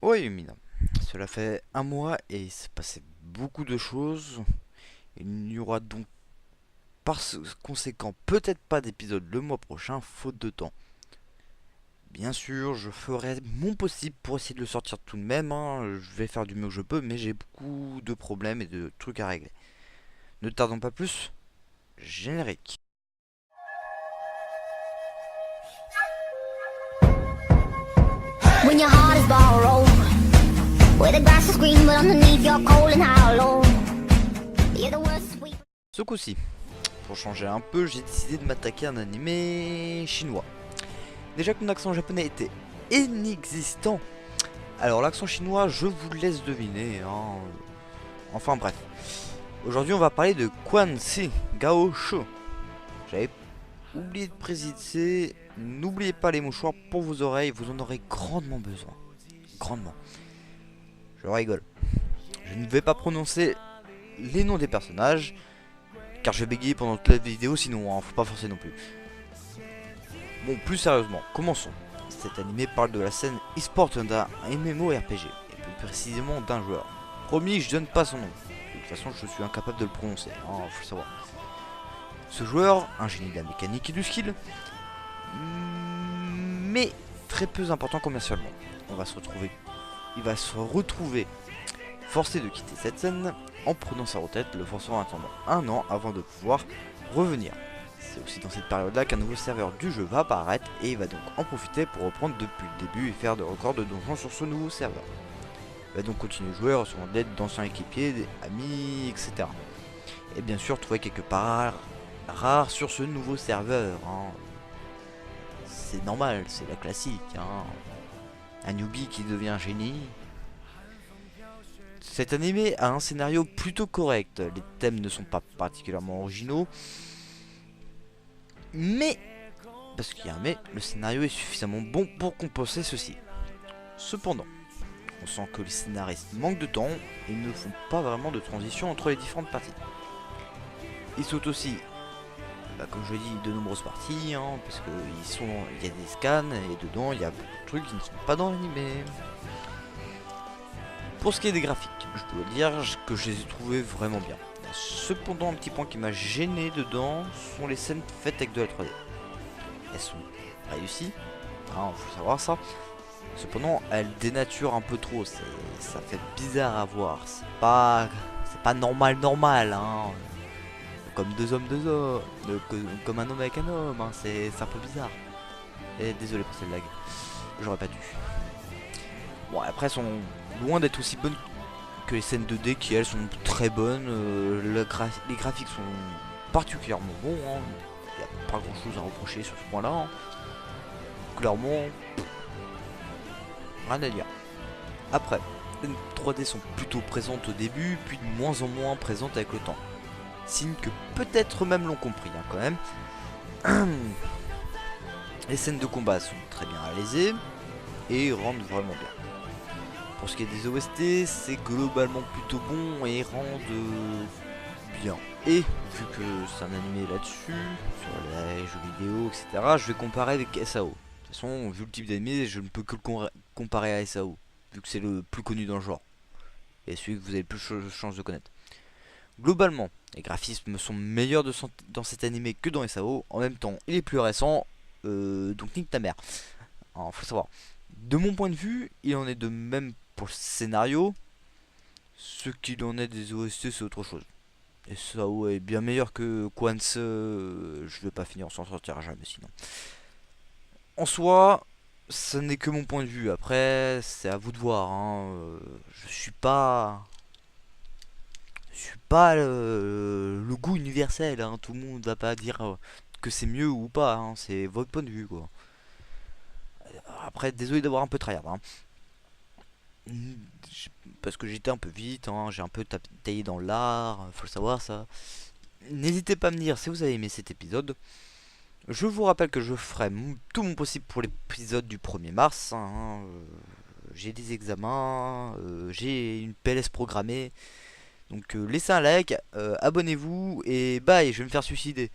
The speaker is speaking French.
Oui, Mina. Cela fait un mois et il s'est passé beaucoup de choses. Il n'y aura donc par conséquent peut-être pas d'épisode le mois prochain, faute de temps. Bien sûr, je ferai mon possible pour essayer de le sortir tout de même, hein. Je vais faire du mieux que je peux, mais j'ai beaucoup de problèmes et de trucs à régler. Ne tardons pas plus, générique. When your heart is borrowed, where the grass is green but underneath you're cold and hollow. You're the worst sweet. Ce coup-ci, pour changer un peu, j'ai décidé de m'attaquer à un animé chinois. Déjà que mon accent japonais était inexistant, alors l'accent chinois, je vous laisse deviner, hein. Enfin bref. Aujourd'hui, on va parler de Quan Si Gao Shu. J'avais oublié de préciser, n'oubliez pas les mouchoirs pour vos oreilles, vous en aurez grandement besoin. Grandement. Je rigole. Je ne vais pas prononcer les noms des personnages, car je vais bégayer pendant toute la vidéo, sinon, hein, faut pas forcer non plus. Bon, plus sérieusement, commençons. Cet animé parle de la scène e-sport d'un MMORPG, et plus précisément d'un joueur. Promis, je donne pas son nom. De toute façon, je suis incapable de le prononcer, hein, faut le savoir. Ce joueur, un génie de la mécanique et du skill, mais très peu important commercialement. Il va se retrouver forcé de quitter cette scène en prenant sa retraite, le forçant en attendant un an avant de pouvoir revenir. C'est aussi dans cette période-là qu'un nouveau serveur du jeu va apparaître et il va donc en profiter pour reprendre depuis le début et faire des records de donjons sur ce nouveau serveur. Il va donc continuer de jouer, recevant de l'aide d'anciens équipiers, des amis, etc. Et bien sûr trouver quelques parts rares sur ce nouveau serveur, hein. C'est normal, c'est la classique, hein. Un newbie qui devient un génie. Cet animé a un scénario plutôt correct, les thèmes ne sont pas particulièrement originaux, mais, parce qu'il y a un mais, le scénario est suffisamment bon pour compenser ceci. Cependant, on sent que les scénaristes manquent de temps et ne font pas vraiment de transition entre les différentes parties. Ils sautent aussi, comme je l'ai dit, de nombreuses parties, hein, parce qu'il y a des scans et dedans il y a beaucoup de trucs qui ne sont pas dans l'animé. Pour ce qui est des graphiques, je dois dire que je les ai trouvés vraiment bien. Cependant, un petit point qui m'a gêné dedans sont les scènes faites avec de la 3D. Elles sont réussies, hein, faut savoir ça. Cependant, elles dénaturent un peu trop, ça fait bizarre à voir. C'est pas normal, hein. Comme deux hommes, comme un homme avec un homme, hein. C'est un peu bizarre. Et désolé pour cette blague, j'aurais pas dû. Bon, après, elles sont loin d'être aussi bonnes que les scènes 2D qui, elles, sont très bonnes. Les graphiques sont particulièrement bons, hein. Il n'y a pas grand chose à reprocher sur ce point-là, hein. Clairement, rien à dire. Après, les 3D sont plutôt présentes au début, puis de moins en moins présentes avec le temps. Signe que peut-être même l'ont compris, hein, quand même. Les scènes de combat sont très bien réalisées et rendent vraiment bien. Pour ce qui est des OST, c'est globalement plutôt bon et rendent bien. Et vu que c'est un animé là-dessus, sur les jeux vidéo, etc., je vais comparer avec SAO. De toute façon, vu le type d'animé, je ne peux que le comparer à SAO, vu que c'est le plus connu dans le genre. Et celui que vous avez le plus de chances de connaître. Globalement, les graphismes sont meilleurs dans cet animé que dans SAO. En même temps, il est plus récent, donc nique ta mère. Alors, faut savoir. De mon point de vue, il en est de même pour le scénario. Ce qu'il en est des OST, c'est autre chose. Et SAO est bien meilleur que Quance. Je vais pas finir sans sortir jamais sinon. En soi, ce n'est que mon point de vue. Après, c'est à vous de voir, hein. Je suis pas le goût universel, hein. Tout le monde va pas dire que c'est mieux ou pas, hein. C'est votre point de vue, quoi. Après, désolé d'avoir un peu tryhard, hein. Parce que j'étais un peu vite, hein, j'ai un peu taillé dans l'art, faut le savoir ça. N'hésitez pas à me dire si vous avez aimé cet épisode. Je vous rappelle que je ferai tout mon possible pour l'épisode du 1er mars, hein. J'ai des examens, j'ai une PLS programmée. Donc laissez un like, abonnez-vous et bye, je vais me faire suicider.